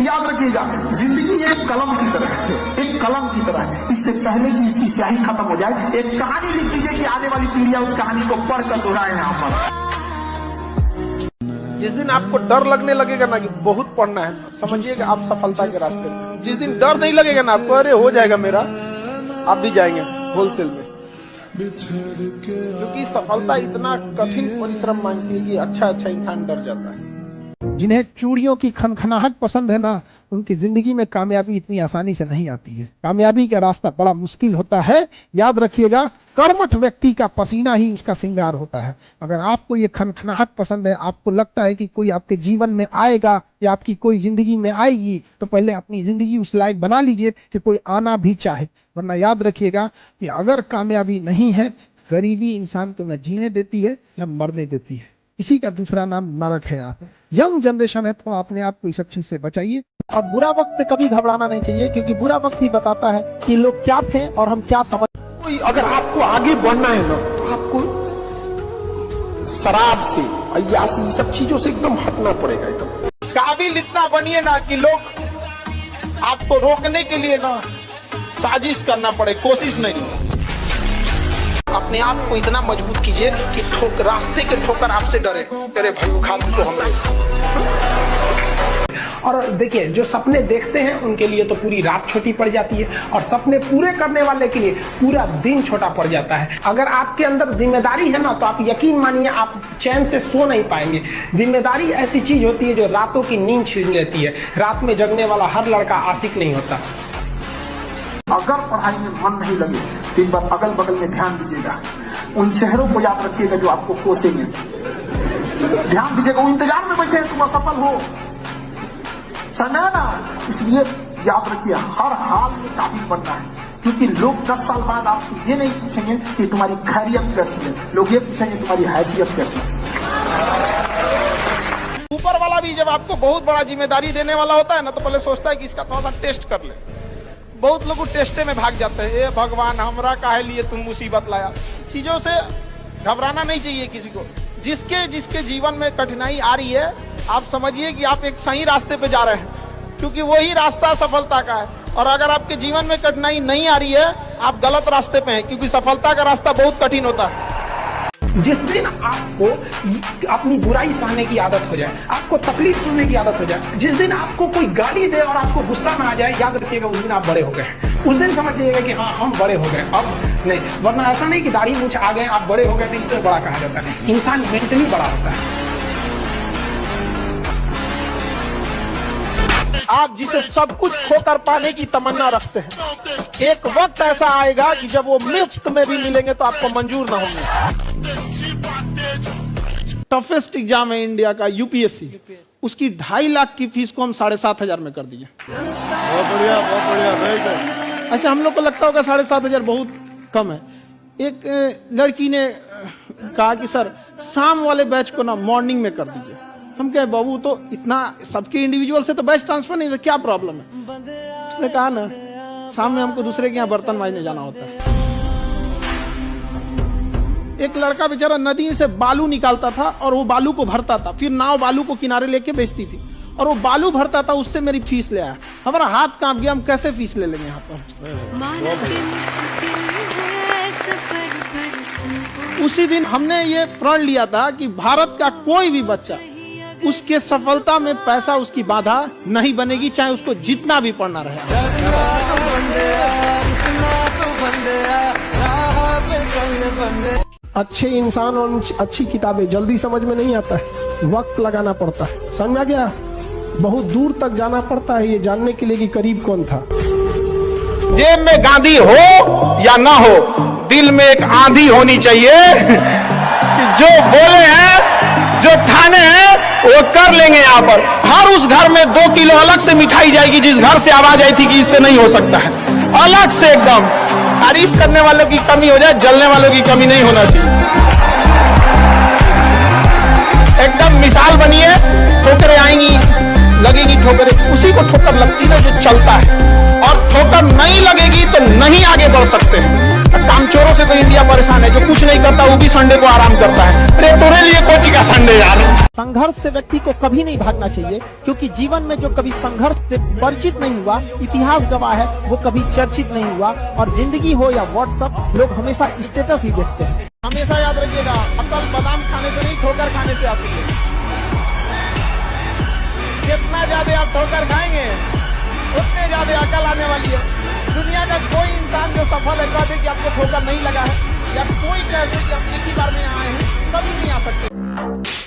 याद रखिएगा, जिंदगी एक कलम की तरह है, एक कलम की तरह है। इससे पहले कि इसकी स्याही खत्म हो जाए, एक कहानी लिख दीजिए कि आने वाली पीढ़ियां उस कहानी को पढ़कर दोहराए यहाँ पर। जिस दिन आपको डर लगने लगेगा ना कि बहुत पढ़ना है, समझिएगा आप सफलता के रास्ते में। जिस दिन डर नहीं लगेगा ना आपको, अरे हो जाएगा मेरा, आप भी जाएंगे होलसेल में। क्योंकि सफलता इतना कठिन परिश्रम मांगती है कि अच्छा इंसान डर जाता है। जिन्हें चूड़ियों की खनखनाहट पसंद है ना, उनकी जिंदगी में कामयाबी इतनी आसानी से नहीं आती है। कामयाबी का रास्ता बड़ा मुश्किल होता है। याद रखिएगा, कर्मठ व्यक्ति का पसीना ही उसका श्रृंगार होता है। अगर आपको ये खनखनाहट पसंद है, आपको लगता है कि कोई आपके जीवन में आएगा या आपकी कोई जिंदगी में आएगी, तो पहले अपनी जिंदगी उस लायक बना लीजिए कि कोई आना भी चाहे। वरना याद रखिएगा कि अगर कामयाबी नहीं है, गरीबी इंसान को न जीने देती है न मरने देती है। इसी का दूसरा नाम नरक है। आप यंग जनरेशन है तो अपने आप को इस सब चीज से बचाइए। और बुरा वक्त कभी घबराना नहीं चाहिए, क्योंकि बुरा वक्त ही बताता है कि लोग क्या थे और हम क्या समझ। अगर आपको आगे बढ़ना है ना, तो आपको शराब से, अय्यासी, सब चीजों से एकदम हटना पड़ेगा। एकदम काबिल इतना बनिए ना कि लोग आपको रोकने के लिए ना साजिश करना पड़े, कोशिश नहीं। अपने आप को इतना मजबूत कीजिए कि रास्ते के ठोकर आपसे डरे, तेरे भाई उखाड़ तो हमरे। और देखिए, जो सपने देखते हैं उनके लिए तो पूरी रात छोटी पड़ जाती है, और सपने पूरे करने वाले के लिए पूरा दिन छोटा पड़ जाता है। अगर आपके अंदर जिम्मेदारी है ना, तो आप यकीन मानिए आप चैन से सो नहीं पाएंगे। जिम्मेदारी ऐसी चीज होती है जो रातों की नींद छीन लेती है। रात में जगने वाला हर लड़का आशिक नहीं होता। अगर पढ़ाई में मन नहीं लगे तो एक बार अगल बगल में ध्यान दीजिएगा, उन चेहरों को याद रखिएगा जो आपको कोसेंगे। ध्यान दीजिएगा, वो इंतजार में बैठे हैं तुम असफल हो, समझा ना। इसलिए याद रखिए, हर हाल में काबिल बनना है, क्योंकि लोग 10 साल बाद आपसे ये नहीं पूछेंगे कि तुम्हारी खैरियत कैसी है, लोग ये पूछेंगे तुम्हारी हैसियत कैसी है। ऊपर वाला भी जब आपको बहुत बड़ा जिम्मेदारी देने वाला होता है ना, तो पहले सोचता है कि इसका थोड़ा सा टेस्ट कर ले। बहुत लोग टेस्टे में भाग जाते हैं। ए भगवान, हमरा काहे लिए तुम मुसीबत लाया। चीजों से घबराना नहीं चाहिए किसी को। जिसके जीवन में कठिनाई आ रही है, आप समझिए कि आप एक सही रास्ते पे जा रहे हैं, क्योंकि वही रास्ता सफलता का है। और अगर आपके जीवन में कठिनाई नहीं आ रही है, आप गलत रास्ते पे हैं, क्योंकि सफलता का रास्ता बहुत कठिन होता है। जिस दिन आपको अपनी बुराई सहने की आदत हो जाए, आपको तकलीफ सुनने की आदत हो जाए, जिस दिन आपको कोई गाली दे और आपको गुस्सा ना आ जाए, याद रखिएगा उस दिन आप बड़े हो गए। उस दिन समझिएगा कि हाँ, हम बड़े हो गए। अब नहीं, वरना ऐसा नहीं कि दाढ़ी मूंछ आ गए आप बड़े हो गए, तो इससे बड़ा कहा जाता है। इंसान मेंटली बड़ा होता है। आप जिसे सब कुछ खोकर पाने की तमन्ना रखते हैं, एक वक्त ऐसा आएगा कि जब वो मुफ्त में भी मिलेंगे तो आपको मंजूर ना होंगे। टफेस्ट एग्जाम है इंडिया का, यूपीएससी, उसकी 2.5 लाख की फीस को हम 7,500 में कर दिए। बहुत बढ़िया, बहुत बढ़िया। ऐसे हम लोग को लगता होगा 7,500 बहुत कम है। एक लड़की ने कहा कि सर शाम वाले बैच को ना मॉर्निंग में कर दीजिए। हम कहे बाबू, तो इतना सबके इंडिविजुअल से तो बैच ट्रांसफर नहीं, तो क्या प्रॉब्लम है। उसने कहा ना, शाम में हमको दूसरे के यहाँ बर्तन मांजने जाना होता है। एक लड़का बेचारा नदी से बालू निकालता था और वो बालू को भरता था, फिर नाव बालू को किनारे लेके बेचती थी, और वो बालू भरता था, उससे मेरी फीस ले आया। हमारा हाथ कांप गया, हम कैसे फीस ले लेंगे यहाँ पर। उसी दिन हमने ये प्रण लिया था कि भारत का कोई भी बच्चा, उसके सफलता में पैसा उसकी बाधा नहीं बनेगी, चाहे उसको जितना भी पढ़ना रहे। अच्छे इंसान और अच्छी किताबें जल्दी समझ में नहीं आता है, वक्त लगाना पड़ता है। समझा गया? बहुत दूर तक जाना पड़ता है ये जानने के लिए कि करीब कौन था। जेब में गांधी हो या ना हो, दिल में एक आंधी होनी चाहिए कि जो बोले हैं, जो ठाने हैं, वो कर लेंगे। यहाँ पर हर उस घर में 2 किलो अलग से मिठाई जाएगी जिस घर से आवाज आई थी कि इससे नहीं हो सकता है। अलग से एकदम तारीफ करने वालों की कमी हो जाए, जलने वालों की कमी नहीं होना चाहिए। एकदम मिसाल बनिए। ठोकरें आएंगी, लगेगी ठोकरें, उसी को ठोकर लगती है जो चलता है, और ठोकर नहीं लगेगी तो नहीं आगे बढ़ सकते हैं। इन चोरों से तो इंडिया परेशान है, जो कुछ नहीं करता वो भी संडे को आराम करता है। अरे तेरे लिए कोची का संडे यार। संघर्ष से व्यक्ति को कभी नहीं भागना चाहिए, क्योंकि जीवन में जो कभी संघर्ष से परिचित नहीं हुआ, इतिहास गवाह है, वो कभी चर्चित नहीं हुआ। और जिंदगी हो या व्हाट्सएप, लोग हमेशा स्टेटस ही देखते हैं। हमेशा याद रखिएगा, अकल बादाम खाने से नहीं, ठोकर खाने से आती है। जितना ज्यादा आप ठोकर खाएंगे उतने ज्यादा अकल आने वाली है। दुनिया का कोई इंसान जो सफल है, कह दे कि आपको ठोकर नहीं लगा है, या कोई कह दे कि आप एक ही बार में आए हैं, कभी नहीं आ सकते।